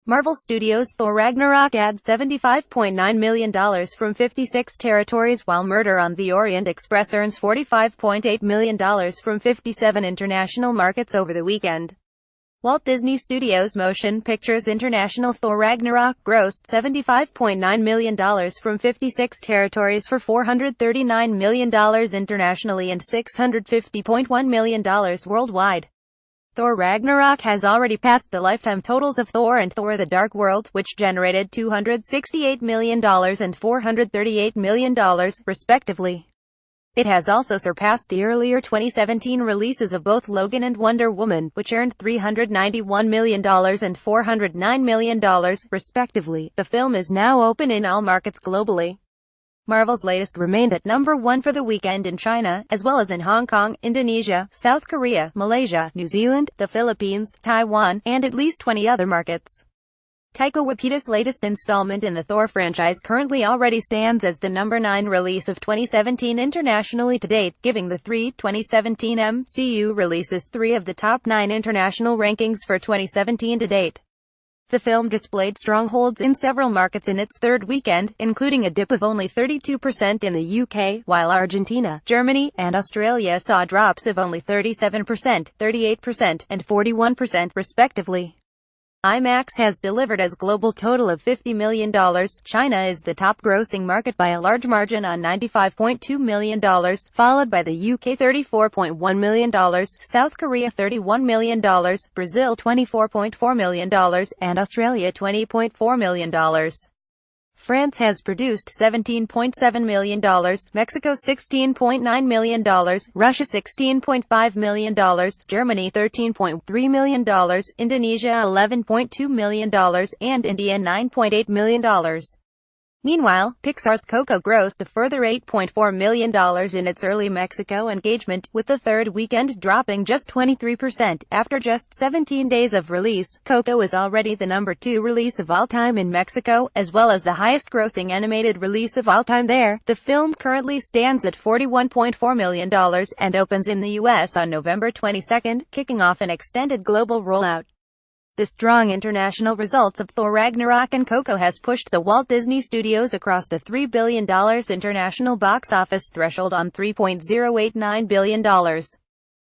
Marvel Studios' Thor Ragnarok adds $75.9 million from 56 territories, while Murder on the Orient Express earns $45.8 million from 57 international markets over the weekend. Walt Disney Studios Motion Pictures International Thor Ragnarok grossed $75.9 million from 56 territories for $439 million internationally and $650.1 million worldwide. Thor Ragnarok has already passed the lifetime totals of Thor and Thor: The Dark World, which generated $268 million and $438 million, respectively. It has also surpassed the earlier 2017 releases of both Logan and Wonder Woman, which earned $391 million and $409 million, respectively. The film is now open in all markets globally. Marvel's latest remained at number 1 for the weekend in China, as well as in Hong Kong, Indonesia, South Korea, Malaysia, New Zealand, the Philippines, Taiwan, and at least 20 other markets. Taika Waititi's latest installment in the Thor franchise currently already stands as the number 9 release of 2017 internationally to date, giving the 2017 MCU releases 3 of the top 9 international rankings for 2017 to date. The film displayed strongholds in several markets in its third weekend, including a dip of only 32% in the UK, while Argentina, Germany, and Australia saw drops of only 37%, 38%, and 41%, respectively. IMAX has delivered a global total of $50 million. China is the top-grossing market by a large margin on $95.2 million, followed by the UK $34.1 million, South Korea $31 million, Brazil $24.4 million, and Australia $20.4 million. France has produced $17.7 million, Mexico $16.9 million, Russia $16.5 million, Germany $13.3 million, Indonesia $11.2 million, and India $9.8 million. Meanwhile, Pixar's Coco grossed a further $8.4 million in its early Mexico engagement, with the third weekend dropping just 23%. After just 17 days of release, Coco is already the number 2 release of all time in Mexico, as well as the highest-grossing animated release of all time there. The film currently stands at $41.4 million and opens in the U.S. on November 22, kicking off an extended global rollout. The strong international results of Thor Ragnarok and Coco has pushed the Walt Disney Studios across the $3 billion international box office threshold on $3.089 billion.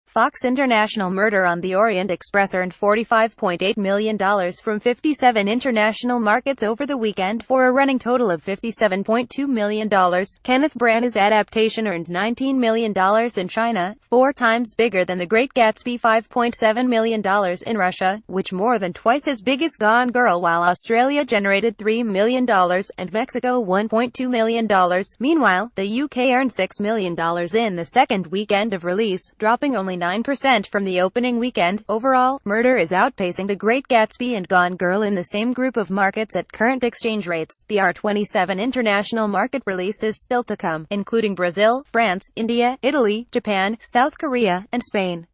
Fox International Murder on the Orient Express earned $45.8 million from 57 international markets over the weekend for a running total of $57.2 million. Kenneth Branagh's adaptation earned $19 million in China, 4 times bigger than The Great Gatsby, $5.7 million in Russia, which more than twice as big as Gone Girl, while Australia generated $3 million and Mexico $1.2 million. Meanwhile, the UK earned $6 million in the second weekend of release, dropping only 9% from the opening weekend. Overall, Murder is outpacing The Great Gatsby and Gone Girl in the same group of markets at current exchange rates. The R27 international market release is still to come, including Brazil, France, India, Italy, Japan, South Korea, and Spain.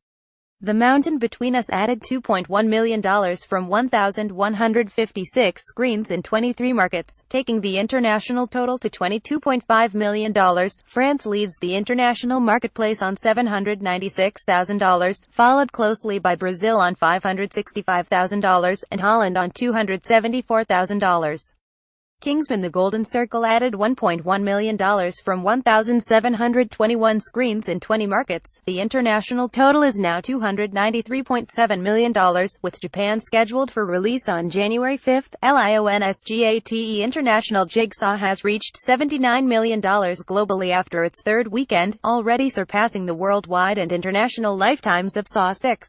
The Mountain Between Us added $2.1 million from 1,156 screens in 23 markets, taking the international total to $22.5 million. France leads the international marketplace on $796,000, followed closely by Brazil on $565,000, and Holland on $274,000. Kingsman: The Golden Circle added $1.1 million from 1,721 screens in 20 markets. The international total is now $293.7 million, with Japan scheduled for release on January 5. LIONSGATE International Jigsaw has reached $79 million globally after its third weekend, already surpassing the worldwide and international lifetimes of Saw 6.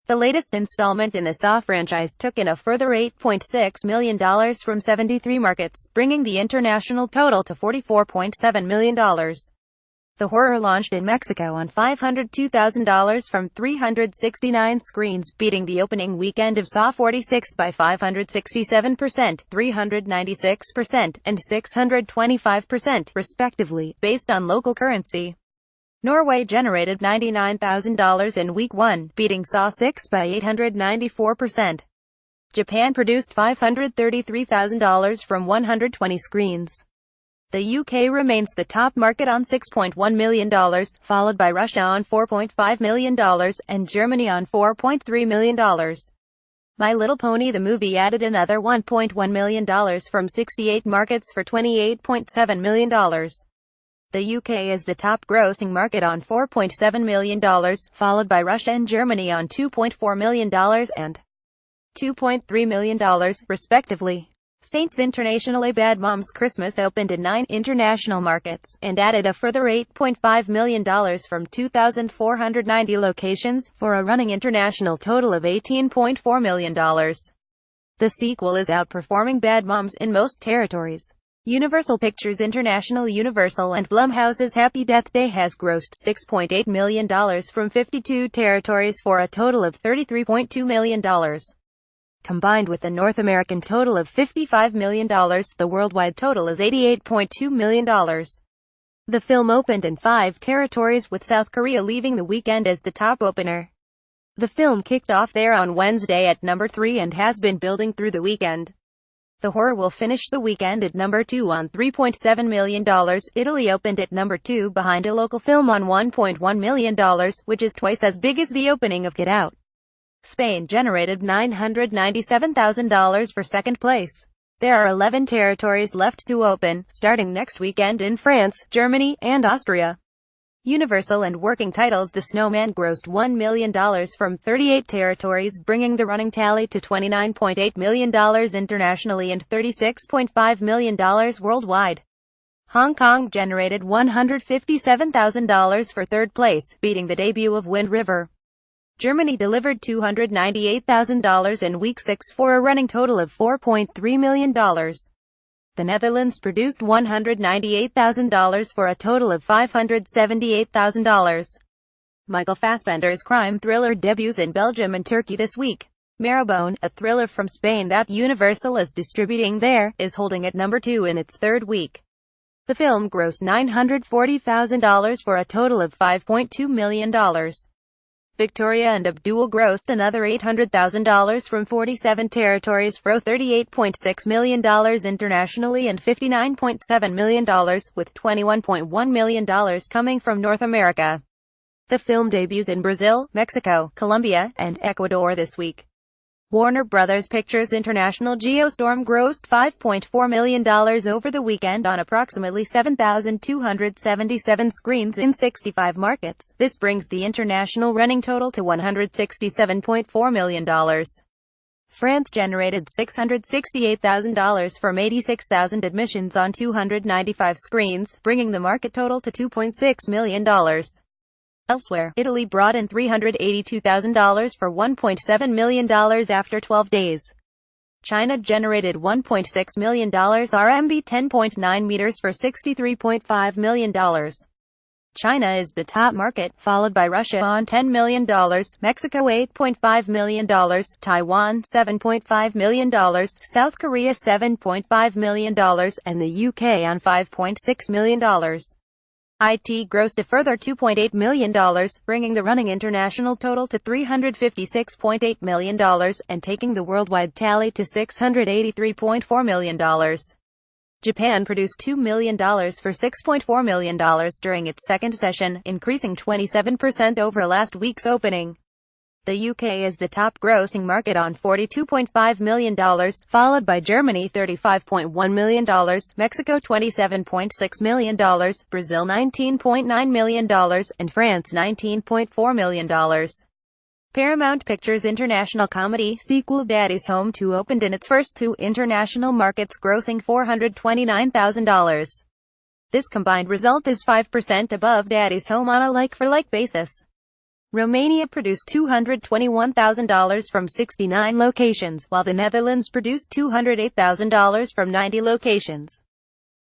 The latest installment in the Saw franchise took in a further $8.6 million from 73 markets, bringing the international total to $44.7 million. The horror launched in Mexico on $502,000 from 369 screens, beating the opening weekend of Saw 46 by 567%, 396%, and 625%, respectively, based on local currency. Norway generated $99,000 in Week 1, beating Saw 6 by 894%. Japan produced $533,000 from 120 screens. The UK remains the top market on $6.1 million, followed by Russia on $4.5 million, and Germany on $4.3 million. My Little Pony the movie added another $1.1 million from 68 markets for $28.7 million. The UK is the top-grossing market on $4.7 million, followed by Russia and Germany on $2.4 million and $2.3 million, respectively. Saints International. A Bad Moms Christmas opened in 9 international markets, and added a further $8.5 million from 2,490 locations, for a running international total of $18.4 million. The sequel is outperforming Bad Moms in most territories. Universal Pictures International. Universal and Blumhouse's Happy Death Day has grossed $6.8 million from 52 territories for a total of $33.2 million. Combined with the North American total of $55 million, the worldwide total is $88.2 million. The film opened in 5 territories, with South Korea leaving the weekend as the top opener. The film kicked off there on Wednesday at number 3 and has been building through the weekend. Thor will finish the weekend at number 2 on $3.7 million. Italy opened at number 2 behind a local film on $1.1 million, which is twice as big as the opening of Get Out. Spain generated $997,000 for second place. There are 11 territories left to open, starting next weekend in France, Germany, and Austria. Universal and working titles. The Snowman grossed $1 million from 38 territories, bringing the running tally to $29.8 million internationally and $36.5 million worldwide. Hong Kong generated $157,000 for third place, beating the debut of Wind River. Germany delivered $298,000 in week 6 for a running total of $4.3 million. The Netherlands produced $198,000 for a total of $578,000. Michael Fassbender's crime thriller debuts in Belgium and Turkey this week. Marrowbone, a thriller from Spain that Universal is distributing there, is holding at number 2 in its 3rd week. The film grossed $940,000 for a total of $5.2 million. Victoria and Abdul grossed another $800,000 from 47 territories for $38.6 million internationally and $59.7 million, with $21.1 million coming from North America. The film debuts in Brazil, Mexico, Colombia, and Ecuador this week. Warner Bros. Pictures International. Geostorm grossed $5.4 million over the weekend on approximately 7,277 screens in 65 markets. This brings the international running total to $167.4 million. France generated $668,000 from 86,000 admissions on 295 screens, bringing the market total to $2.6 million. Elsewhere, Italy brought in $382,000 for $1.7 million after 12 days. China generated $1.6 million RMB 10.9 meters for $63.5 million. China is the top market, followed by Russia on $10 million, Mexico $8.5 million, Taiwan $7.5 million, South Korea $7.5 million, and the UK on $5.6 million. IT grossed a further $2.8 million, bringing the running international total to $356.8 million, and taking the worldwide tally to $683.4 million. Japan produced $2 million for $6.4 million during its second session, increasing 27% over last week's opening. The UK is the top-grossing market on $42.5 million, followed by Germany $35.1 million, Mexico $27.6 million, Brazil $19.9 million, and France $19.4 million. Paramount Pictures International Comedy sequel Daddy's Home 2 opened in its first 2 international markets, grossing $429,000. This combined result is 5% above Daddy's Home on a like-for-like basis. Romania produced $221,000 from 69 locations, while the Netherlands produced $208,000 from 90 locations.